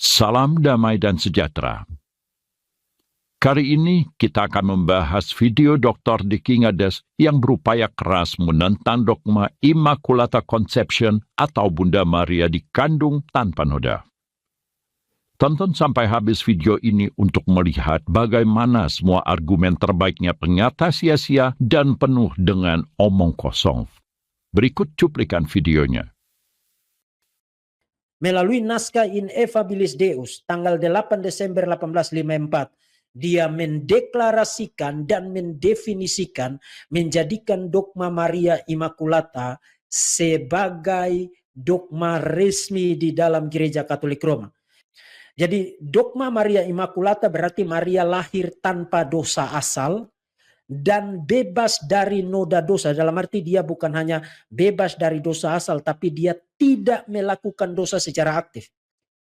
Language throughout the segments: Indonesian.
Salam damai dan sejahtera. Kali ini kita akan membahas video Dr. Diki Ngades yang berupaya keras menentang dogma Immaculata Conception atau Bunda Maria dikandung tanpa noda. Tonton sampai habis video ini untuk melihat bagaimana semua argumen terbaiknya ternyata sia-sia dan penuh dengan omong kosong. Berikut cuplikan videonya. Melalui naskah Ineffabilis Deus tanggal 8 Desember 1854, dia mendeklarasikan dan mendefinisikan, menjadikan dogma Maria Immaculata sebagai dogma resmi di dalam Gereja Katolik Roma. Jadi dogma Maria Immaculata berarti Maria lahir tanpa dosa asal dan bebas dari noda dosa. Dalam arti dia bukan hanya bebas dari dosa asal, tapi dia tidak melakukan dosa secara aktif.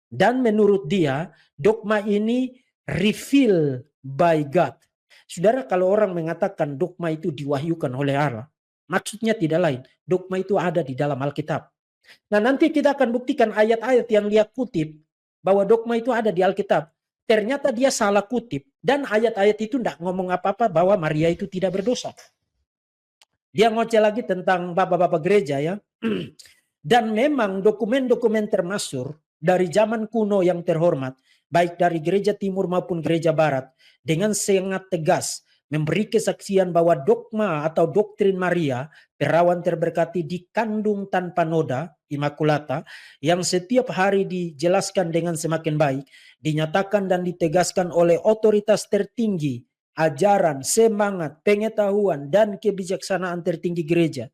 Dan menurut dia, dogma ini revealed by God. Saudara, kalau orang mengatakan dogma itu diwahyukan oleh Allah, maksudnya tidak lain. Dogma itu ada di dalam Alkitab. Nah, nanti kita akan buktikan ayat-ayat yang dia kutip bahwa dogma itu ada di Alkitab. Ternyata dia salah kutip. Dan ayat-ayat itu tidak ngomong apa-apa bahwa Maria itu tidak berdosa. Dia ngoceh lagi tentang bapak-bapak gereja ya. Dan memang dokumen-dokumen termasyhur dari zaman kuno yang terhormat, baik dari gereja timur maupun gereja barat, dengan sangat tegas memberi kesaksian bahwa dogma atau doktrin Maria, perawan terberkati, dikandung tanpa noda, Immaculata, yang setiap hari dijelaskan dengan semakin baik, dinyatakan dan ditegaskan oleh otoritas tertinggi, ajaran, semangat, pengetahuan, dan kebijaksanaan tertinggi gereja,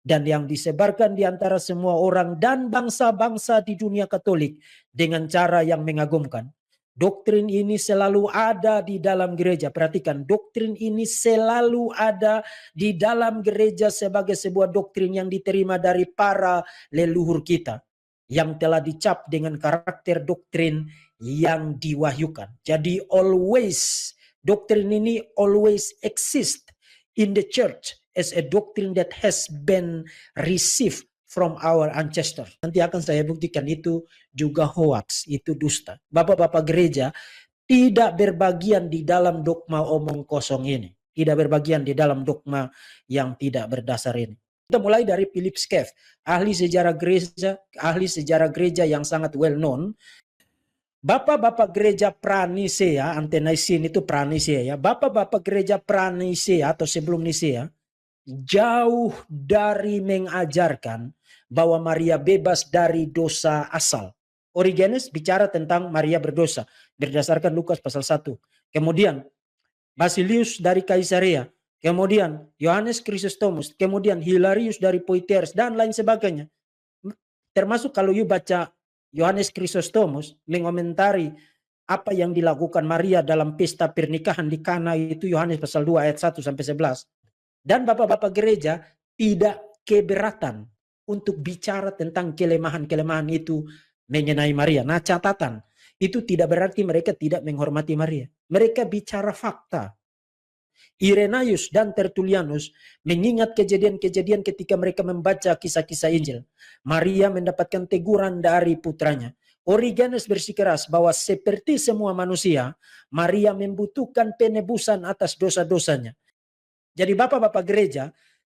dan yang disebarkan di antara semua orang dan bangsa-bangsa di dunia Katolik dengan cara yang mengagumkan. Doktrin ini selalu ada di dalam gereja. Perhatikan, doktrin ini selalu ada di dalam gereja sebagai sebuah doktrin yang diterima dari para leluhur kita, yang telah dicap dengan karakter doktrin yang diwahyukan. Jadi always, doktrin ini always exist in the church as a doctrine that has been received from our ancestors. Nanti akan saya buktikan itu juga hoax, itu dusta. Bapak-bapak gereja tidak berbagian di dalam dogma omong kosong ini. Tidak berbagian di dalam dogma yang tidak berdasar ini. Kita mulai dari Philip Skeff, ahli sejarah gereja yang sangat well known. Bapak-bapak gereja pra-Nisea, ante-Nicene itu pra-Nisea ya. Bapak-bapak gereja pra-Nisea atau sebelum Nisea jauh dari mengajarkan bahwa Maria bebas dari dosa asal. Origenes bicara tentang Maria berdosa berdasarkan Lukas pasal 1. Kemudian Basilius dari Kaisarea, kemudian Yohanes Chrysostomus, kemudian Hilarius dari Poitiers dan lain sebagainya. Termasuk kalau you baca Yohanes Chrysostomus mengomentari apa yang dilakukan Maria dalam pesta pernikahan di Kana, itu Yohanes pasal 2 ayat 1 sampai 11. Dan bapak-bapak gereja tidak keberatan untuk bicara tentang kelemahan-kelemahan itu mengenai Maria. Nah, catatan, itu tidak berarti mereka tidak menghormati Maria. Mereka bicara fakta. Irenaeus dan Tertullianus mengingat kejadian-kejadian ketika mereka membaca kisah-kisah Injil. Maria mendapatkan teguran dari putranya. Origenes bersikeras bahwa seperti semua manusia, Maria membutuhkan penebusan atas dosa-dosanya. Jadi bapak-bapak gereja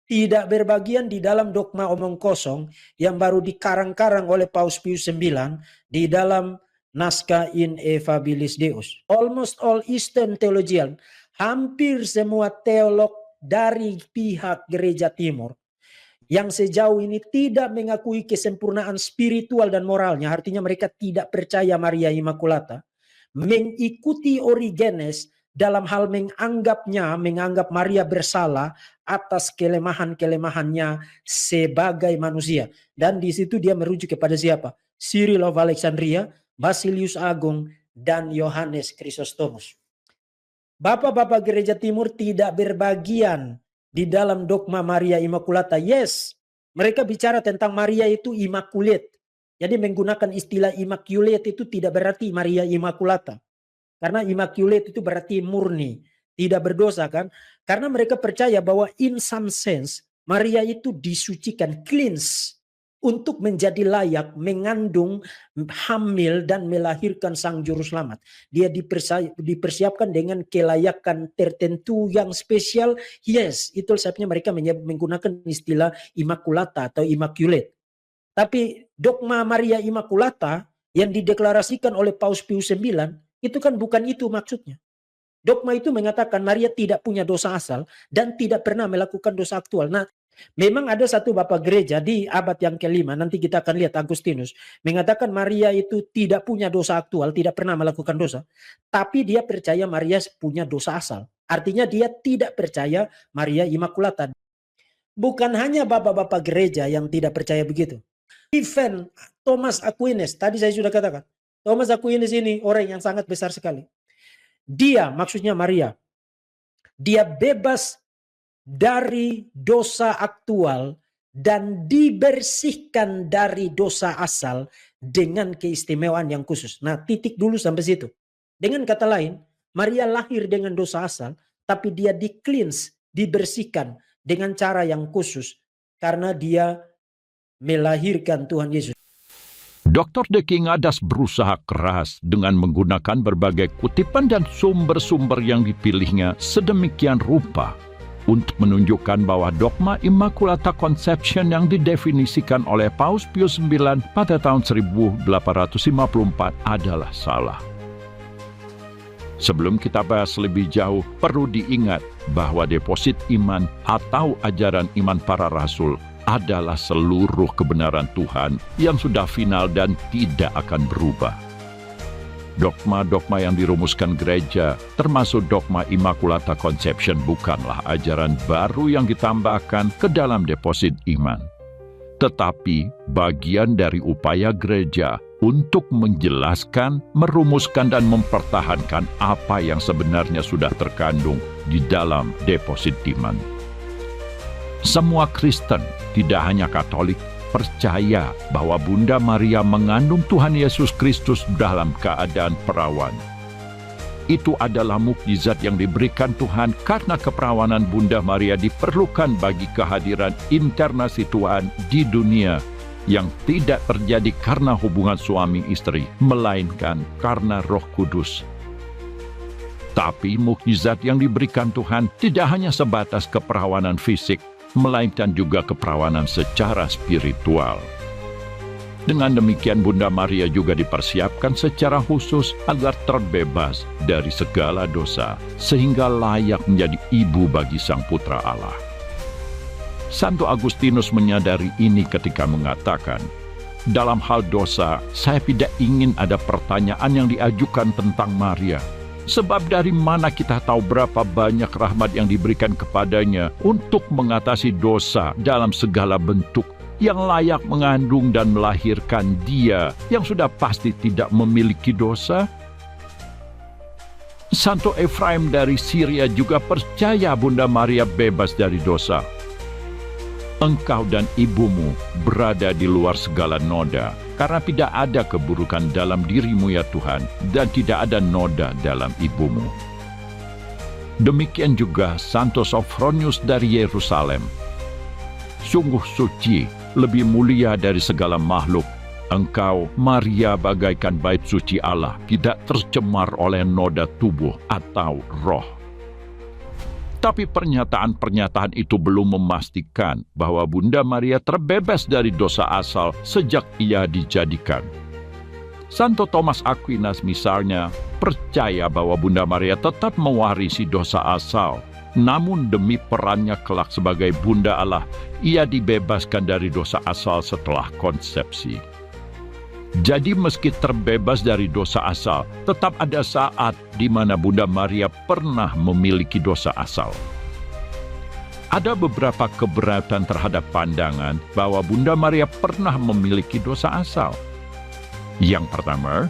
tidak berbagian di dalam dogma omong kosong yang baru dikarang-karang oleh Paus Pius IX di dalam naskah Ineffabilis Deus. Almost all Eastern theologian, hampir semua teolog dari pihak gereja timur yang sejauh ini tidak mengakui kesempurnaan spiritual dan moralnya, artinya mereka tidak percaya Maria Immaculata, mengikuti Origenes dalam hal menganggap Maria bersalah atas kelemahan-kelemahannya sebagai manusia. Dan di situ dia merujuk kepada siapa? Cyril of Alexandria, Basilius Agung, dan Yohanes Chrysostomus. Bapak-bapak gereja timur tidak berbagian di dalam dogma Maria Immaculata. Yes, mereka bicara tentang Maria itu immaculate. Jadi menggunakan istilah immaculate itu tidak berarti Maria Immaculata. Karena immaculate itu berarti murni, tidak berdosa kan? Karena mereka percaya bahwa in some sense Maria itu disucikan, cleanse untuk menjadi layak mengandung, hamil, dan melahirkan sang juru selamat. Dia dipersiapkan dengan kelayakan tertentu yang spesial. Yes, itu sebabnya mereka menggunakan istilah Immaculata atau Immaculate. Tapi dogma Maria Immaculata yang dideklarasikan oleh Paus Pius IX, itu kan bukan itu maksudnya. Dogma itu mengatakan Maria tidak punya dosa asal dan tidak pernah melakukan dosa aktual. Nah, memang ada satu bapak gereja di abad yang kelima, nanti kita akan lihat Agustinus, mengatakan Maria itu tidak punya dosa aktual, tidak pernah melakukan dosa. Tapi dia percaya Maria punya dosa asal. Artinya dia tidak percaya Maria Immaculata. Bukan hanya bapak-bapak gereja yang tidak percaya begitu. Even Thomas Aquinas, tadi saya sudah katakan, Thomas Aquinas ini orang yang sangat besar sekali. Dia, maksudnya Maria, dia bebas dari dosa aktual dan dibersihkan dari dosa asal dengan keistimewaan yang khusus. Nah, titik dulu sampai situ. Dengan kata lain, Maria lahir dengan dosa asal, tapi dia di-cleanse, dibersihkan dengan cara yang khusus karena dia melahirkan Tuhan Yesus. Dr. De Kingadas berusaha keras dengan menggunakan berbagai kutipan dan sumber-sumber yang dipilihnya sedemikian rupa untuk menunjukkan bahwa dogma Immaculata Conception yang didefinisikan oleh Paus Pius IX pada tahun 1854 adalah salah. Sebelum kita bahas lebih jauh, perlu diingat bahwa deposit iman atau ajaran iman para rasul adalah seluruh kebenaran Tuhan yang sudah final dan tidak akan berubah. Dogma-dogma yang dirumuskan gereja, termasuk dogma Immaculata Conception, bukanlah ajaran baru yang ditambahkan ke dalam deposit iman, tetapi bagian dari upaya gereja untuk menjelaskan, merumuskan, dan mempertahankan apa yang sebenarnya sudah terkandung di dalam deposit iman. Semua Kristen, tidak hanya Katolik, percaya bahwa Bunda Maria mengandung Tuhan Yesus Kristus dalam keadaan perawan. Itu adalah mukjizat yang diberikan Tuhan karena keperawanan Bunda Maria diperlukan bagi kehadiran inkarnasi Tuhan di dunia yang tidak terjadi karena hubungan suami istri, melainkan karena Roh Kudus. Tapi mukjizat yang diberikan Tuhan tidak hanya sebatas keperawanan fisik, melainkan juga keperawanan secara spiritual. Dengan demikian Bunda Maria juga dipersiapkan secara khusus agar terbebas dari segala dosa, sehingga layak menjadi ibu bagi Sang Putra Allah. Santo Agustinus menyadari ini ketika mengatakan, dalam hal dosa, saya tidak ingin ada pertanyaan yang diajukan tentang Maria. Sebab dari mana kita tahu berapa banyak rahmat yang diberikan kepadanya untuk mengatasi dosa dalam segala bentuk yang layak mengandung dan melahirkan Dia yang sudah pasti tidak memiliki dosa? Santo Efraim dari Syria juga percaya Bunda Maria bebas dari dosa. Engkau dan ibumu berada di luar segala noda, karena tidak ada keburukan dalam dirimu ya Tuhan, dan tidak ada noda dalam ibumu. Demikian juga Santo Sophronius dari Yerusalem. Sungguh suci, lebih mulia dari segala makhluk. Engkau, Maria, bagaikan bait suci Allah, tidak tercemar oleh noda tubuh atau roh. Tapi pernyataan-pernyataan itu belum memastikan bahwa Bunda Maria terbebas dari dosa asal sejak ia dijadikan. Santo Thomas Aquinas misalnya percaya bahwa Bunda Maria tetap mewarisi dosa asal, namun demi perannya kelak sebagai Bunda Allah, ia dibebaskan dari dosa asal setelah konsepsi. Jadi meski terbebas dari dosa asal, tetap ada saat di mana Bunda Maria pernah memiliki dosa asal. Ada beberapa keberatan terhadap pandangan bahwa Bunda Maria pernah memiliki dosa asal. Yang pertama,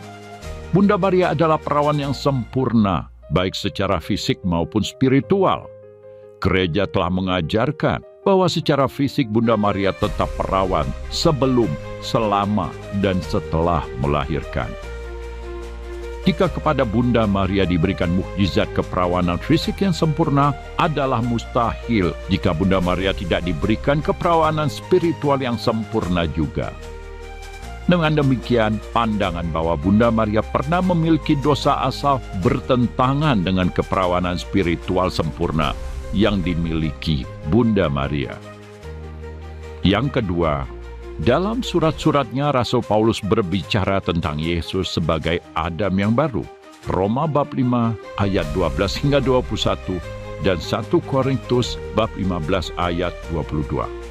Bunda Maria adalah perawan yang sempurna, baik secara fisik maupun spiritual. Gereja telah mengajarkan bahwa secara fisik Bunda Maria tetap perawan sebelum, selama, dan setelah melahirkan. Jika kepada Bunda Maria diberikan mukjizat keperawanan fisik yang sempurna, adalah mustahil jika Bunda Maria tidak diberikan keperawanan spiritual yang sempurna juga. Dengan demikian, pandangan bahwa Bunda Maria pernah memiliki dosa asal bertentangan dengan keperawanan spiritual sempurna yang dimiliki Bunda Maria. Yang kedua, dalam surat-suratnya Rasul Paulus berbicara tentang Yesus sebagai Adam yang baru. Roma bab 5 ayat 12 hingga 21 dan 1 Korintus bab 15 ayat 22.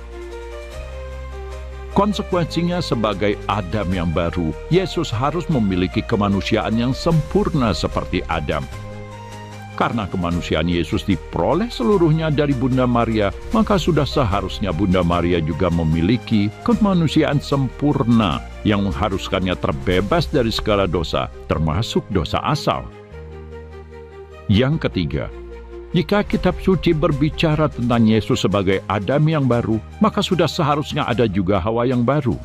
Konsekuensinya sebagai Adam yang baru, Yesus harus memiliki kemanusiaan yang sempurna seperti Adam. Karena kemanusiaan Yesus diperoleh seluruhnya dari Bunda Maria, maka sudah seharusnya Bunda Maria juga memiliki kemanusiaan sempurna yang mengharuskannya terbebas dari segala dosa, termasuk dosa asal. Yang ketiga, jika kitab suci berbicara tentang Yesus sebagai Adam yang baru, maka sudah seharusnya ada juga Hawa yang baru.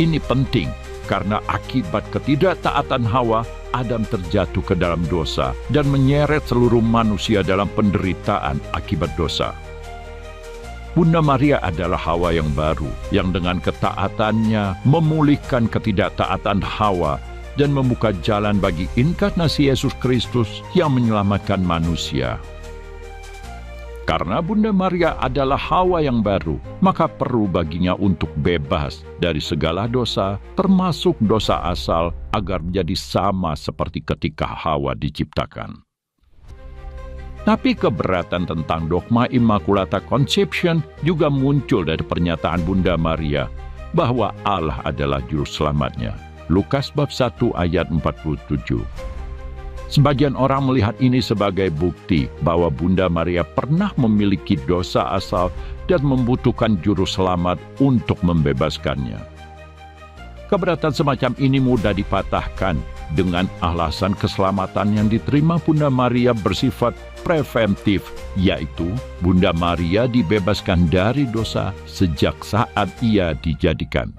Ini penting, karena akibat ketidaktaatan Hawa, Adam terjatuh ke dalam dosa dan menyeret seluruh manusia dalam penderitaan akibat dosa. Bunda Maria adalah Hawa yang baru, yang dengan ketaatannya memulihkan ketidaktaatan Hawa dan membuka jalan bagi inkarnasi Yesus Kristus yang menyelamatkan manusia. Karena Bunda Maria adalah Hawa yang baru, maka perlu baginya untuk bebas dari segala dosa, termasuk dosa asal, agar menjadi sama seperti ketika Hawa diciptakan. Tapi keberatan tentang dogma Immaculata Conception juga muncul dari pernyataan Bunda Maria bahwa Allah adalah juru selamatnya. Lukas bab 1 ayat 47. Sebagian orang melihat ini sebagai bukti bahwa Bunda Maria pernah memiliki dosa asal dan membutuhkan juru selamat untuk membebaskannya. Keberatan semacam ini mudah dipatahkan dengan alasan keselamatan yang diterima Bunda Maria bersifat preventif, yaitu Bunda Maria dibebaskan dari dosa sejak saat ia dijadikan.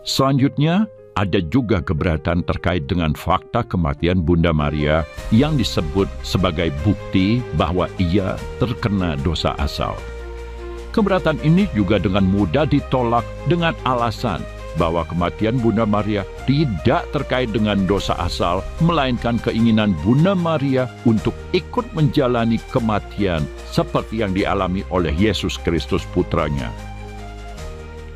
Selanjutnya, ada juga keberatan terkait dengan fakta kematian Bunda Maria yang disebut sebagai bukti bahwa ia terkena dosa asal. Keberatan ini juga dengan mudah ditolak dengan alasan bahwa kematian Bunda Maria tidak terkait dengan dosa asal, melainkan keinginan Bunda Maria untuk ikut menjalani kematian seperti yang dialami oleh Yesus Kristus putranya.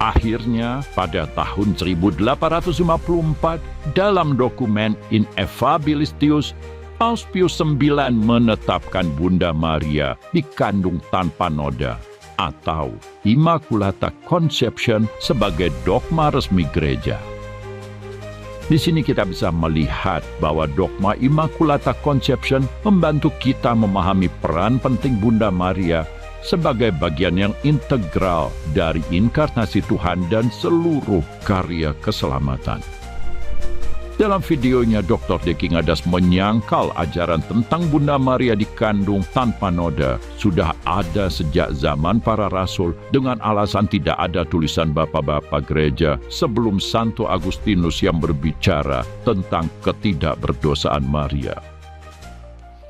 Akhirnya, pada tahun 1854, dalam dokumen Ineffabilis Deus, Paus Pius IX menetapkan Bunda Maria dikandung tanpa noda atau Immaculata Conception sebagai dogma resmi gereja. Di sini kita bisa melihat bahwa dogma Immaculata Conception membantu kita memahami peran penting Bunda Maria sebagai bagian yang integral dari inkarnasi Tuhan dan seluruh karya keselamatan. Dalam videonya, Dr. De Kingadas menyangkal ajaran tentang Bunda Maria dikandung tanpa noda sudah ada sejak zaman para rasul dengan alasan tidak ada tulisan bapak-bapak gereja sebelum Santo Agustinus yang berbicara tentang ketidakberdosaan Maria.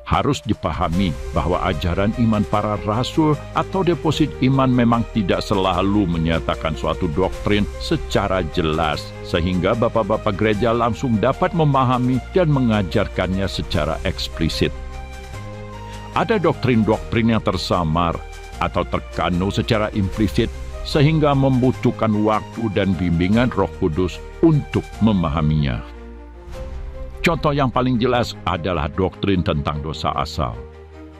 Harus dipahami bahwa ajaran iman para rasul atau deposit iman memang tidak selalu menyatakan suatu doktrin secara jelas, sehingga bapak-bapak gereja langsung dapat memahami dan mengajarkannya secara eksplisit. Ada doktrin-doktrin yang tersamar atau terkandung secara implisit, sehingga membutuhkan waktu dan bimbingan Roh Kudus untuk memahaminya. Contoh yang paling jelas adalah doktrin tentang dosa asal.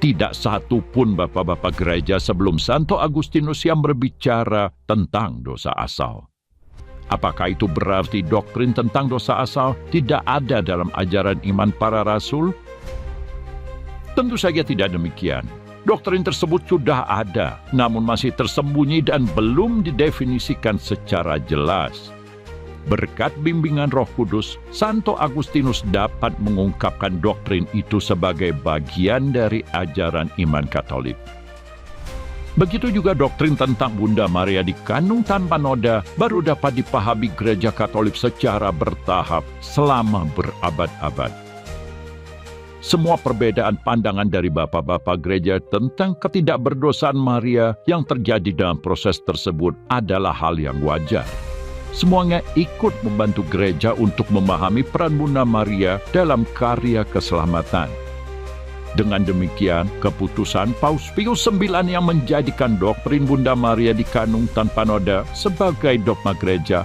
Tidak satu pun bapak-bapak gereja sebelum Santo Agustinus yang berbicara tentang dosa asal. Apakah itu berarti doktrin tentang dosa asal tidak ada dalam ajaran iman para rasul? Tentu saja tidak demikian. Doktrin tersebut sudah ada, namun masih tersembunyi dan belum didefinisikan secara jelas. Berkat bimbingan Roh Kudus, Santo Agustinus dapat mengungkapkan doktrin itu sebagai bagian dari ajaran iman Katolik. Begitu juga doktrin tentang Bunda Maria dikandung tanpa noda baru dapat dipahami Gereja Katolik secara bertahap selama berabad-abad. Semua perbedaan pandangan dari bapak-bapak gereja tentang ketidakberdosaan Maria yang terjadi dalam proses tersebut adalah hal yang wajar. Semuanya ikut membantu gereja untuk memahami peran Bunda Maria dalam karya keselamatan. Dengan demikian, keputusan Paus Pius IX yang menjadikan doktrin Bunda Maria dikandung tanpa noda sebagai dogma gereja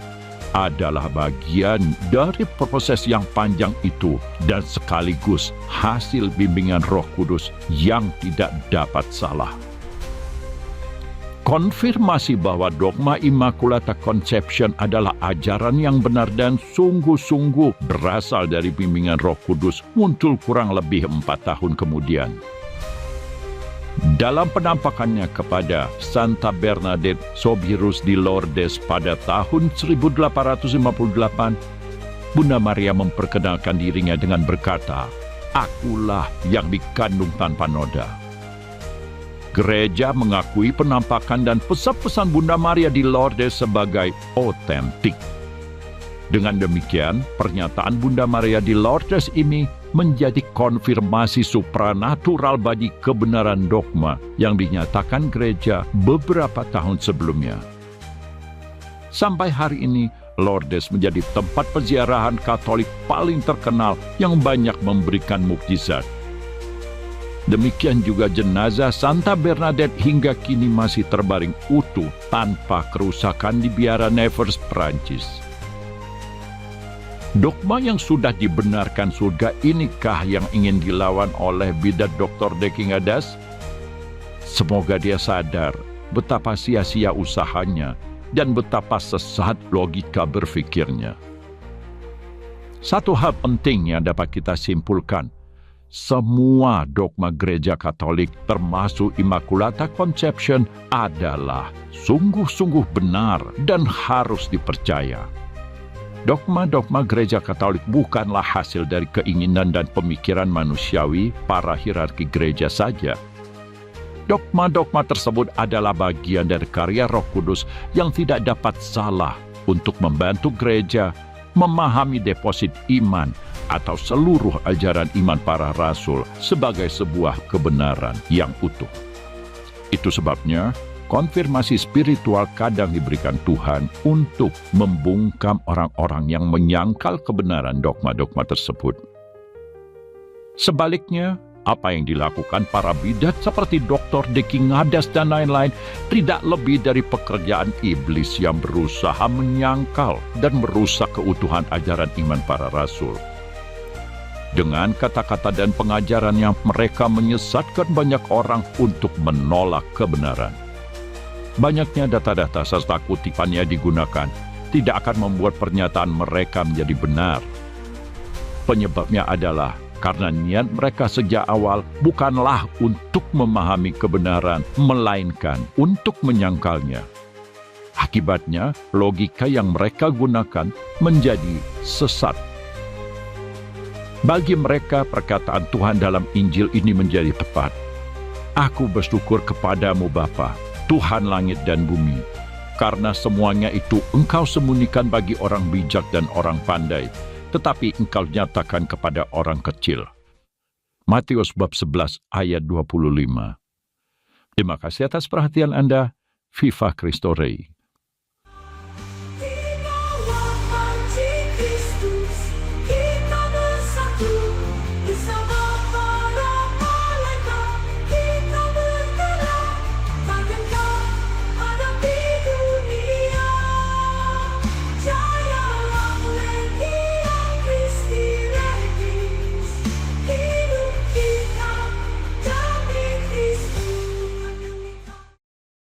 adalah bagian dari proses yang panjang itu dan sekaligus hasil bimbingan Roh Kudus yang tidak dapat salah. Konfirmasi bahwa dogma Immaculata Conception adalah ajaran yang benar dan sungguh-sungguh berasal dari bimbingan Roh Kudus muncul kurang lebih 4 tahun kemudian. Dalam penampakannya kepada Santa Bernadette Soubirous di Lourdes pada tahun 1858, Bunda Maria memperkenalkan dirinya dengan berkata, "Akulah yang dikandung tanpa noda." Gereja mengakui penampakan dan pesan-pesan Bunda Maria di Lourdes sebagai otentik. Dengan demikian, pernyataan Bunda Maria di Lourdes ini menjadi konfirmasi supranatural bagi kebenaran dogma yang dinyatakan gereja beberapa tahun sebelumnya. Sampai hari ini, Lourdes menjadi tempat peziarahan Katolik paling terkenal yang banyak memberikan mukjizat. Demikian juga jenazah Santa Bernadette hingga kini masih terbaring utuh tanpa kerusakan di biara Nevers, Prancis. Dogma yang sudah dibenarkan surga inikah yang ingin dilawan oleh bidat Dr. de Kingadas? Semoga dia sadar betapa sia-sia usahanya dan betapa sesat logika berfikirnya. Satu hal penting yang dapat kita simpulkan, semua dogma gereja Katolik termasuk Immaculata Conception adalah sungguh-sungguh benar dan harus dipercaya. Dogma-dogma gereja Katolik bukanlah hasil dari keinginan dan pemikiran manusiawi para hierarki gereja saja. Dogma-dogma tersebut adalah bagian dari karya Roh Kudus yang tidak dapat salah untuk membantu gereja memahami deposit iman atau seluruh ajaran iman para rasul sebagai sebuah kebenaran yang utuh. Itu sebabnya konfirmasi spiritual kadang diberikan Tuhan untuk membungkam orang-orang yang menyangkal kebenaran dogma-dogma tersebut. Sebaliknya, apa yang dilakukan para bidat seperti Dr. de Kingadas dan lain-lain tidak lebih dari pekerjaan iblis yang berusaha menyangkal dan merusak keutuhan ajaran iman para rasul. Dengan kata-kata dan pengajaran yang mereka menyesatkan banyak orang untuk menolak kebenaran. Banyaknya data-data serta kutipannya digunakan tidak akan membuat pernyataan mereka menjadi benar. Penyebabnya adalah karena niat mereka sejak awal bukanlah untuk memahami kebenaran, melainkan untuk menyangkalnya. Akibatnya, logika yang mereka gunakan menjadi sesat. Bagi mereka, perkataan Tuhan dalam Injil ini menjadi tepat. Aku bersyukur kepadamu Bapa, Tuhan langit dan bumi, karena semuanya itu Engkau sembunyikan bagi orang bijak dan orang pandai, tetapi Engkau nyatakan kepada orang kecil. Matius bab 11 ayat 25. Terima kasih atas perhatian Anda. Viva Cristo Rei.